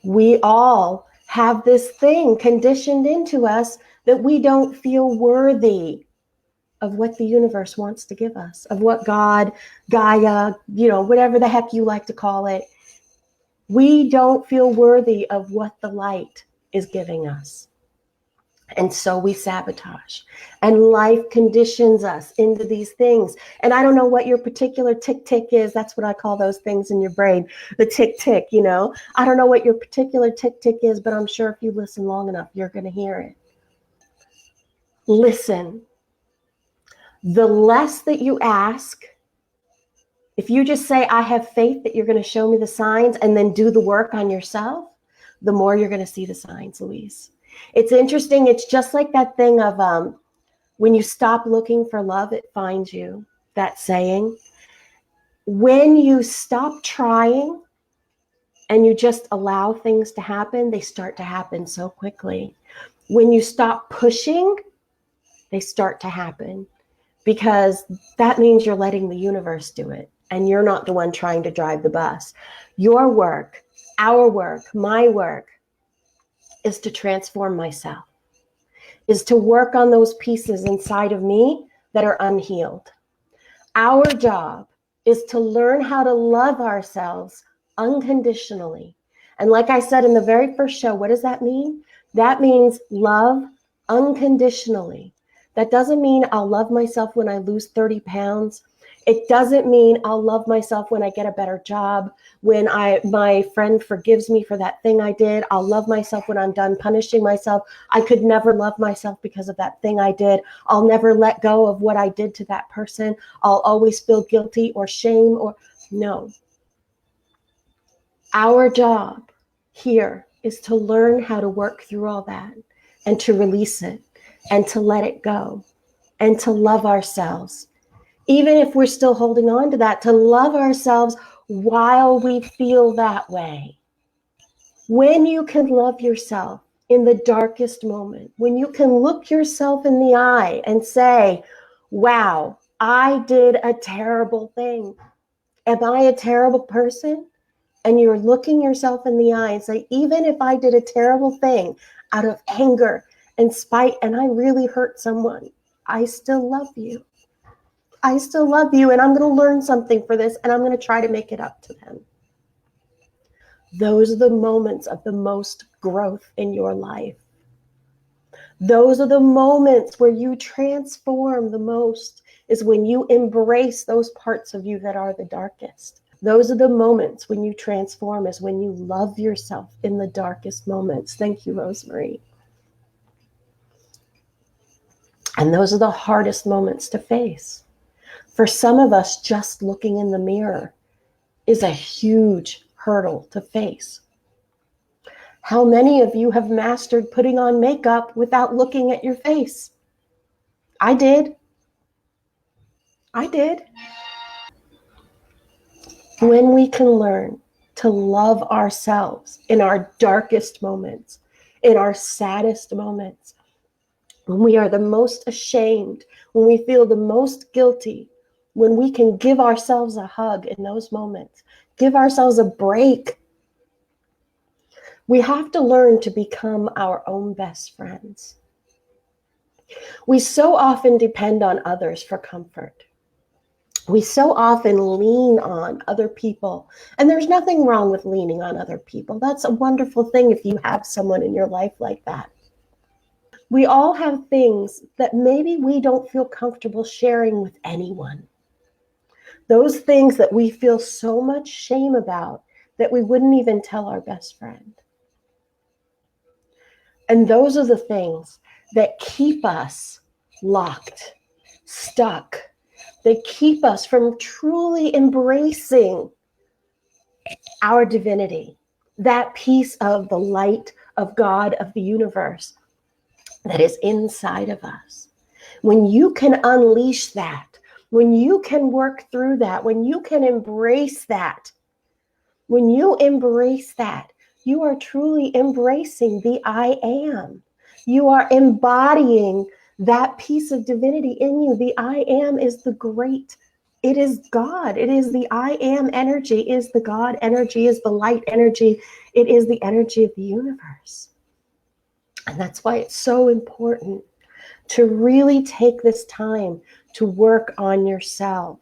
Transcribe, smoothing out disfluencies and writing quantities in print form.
We all have this thing conditioned into us that we don't feel worthy of what the universe wants to give us, of what God, Gaia, whatever the heck you like to call it. We don't feel worthy of what the light is giving us. And so we sabotage. And life conditions us into these things. And I don't know what your particular tick-tick is. That's what I call those things in your brain, the tick-tick, I don't know what your particular tick-tick is, but I'm sure if you listen long enough, you're going to hear it. Listen. The less that you ask, if you just say, I have faith that you're going to show me the signs and then do the work on yourself, the more you're going to see the signs, Louise. It's interesting. It's just like that thing of when you stop looking for love, it finds you, that saying. When you stop trying and you just allow things to happen, they start to happen so quickly. When you stop pushing, they start to happen. Because that means you're letting the universe do it, and you're not the one trying to drive the bus. Your work, our work, my work is to transform myself, is to work on those pieces inside of me that are unhealed. Our job is to learn how to love ourselves unconditionally. And like I said in the very first show, what does that mean? That means love unconditionally. That doesn't mean I'll love myself when I lose 30 pounds. It doesn't mean I'll love myself when I get a better job, when my friend forgives me for that thing I did. I'll love myself when I'm done punishing myself. I could never love myself because of that thing I did. I'll never let go of what I did to that person. I'll always feel guilty or shame no. Our job here is to learn how to work through all that and to release it and to let it go and to love ourselves. Even if we're still holding on to that, to love ourselves while we feel that way. When you can love yourself in the darkest moment, when you can look yourself in the eye and say, wow, I did a terrible thing. Am I a terrible person? And you're looking yourself in the eye and say, even if I did a terrible thing out of anger and spite, and I really hurt someone, I still love you. I still love you, and I'm going to learn something for this, and I'm going to try to make it up to them. Those are the moments of the most growth in your life. Those are the moments where you transform the most, is when you embrace those parts of you that are the darkest. Those are the moments when you transform, is when you love yourself in the darkest moments. Thank you, Rosemary. And those are the hardest moments to face. For some of us, just looking in the mirror is a huge hurdle to face. How many of you have mastered putting on makeup without looking at your face? I did. When we can learn to love ourselves in our darkest moments, in our saddest moments, when we are the most ashamed, when we feel the most guilty, when we can give ourselves a hug in those moments, give ourselves a break. We have to learn to become our own best friends. We so often depend on others for comfort. We so often lean on other people, and there's nothing wrong with leaning on other people. That's a wonderful thing if you have someone in your life like that. We all have things that maybe we don't feel comfortable sharing with anyone. Those things that we feel so much shame about that we wouldn't even tell our best friend. And those are the things that keep us locked, stuck. They keep us from truly embracing our divinity, that piece of the light of God, of the universe that is inside of us. When you can unleash that, when you can work through that, when you can embrace that, when you embrace that, you are truly embracing the I am. You are embodying that piece of divinity in you. The I am is the great It is God. It is the I am energy, is the God energy, is the light energy. It is the energy of the universe. And that's why it's so important to really take this time to work on yourself.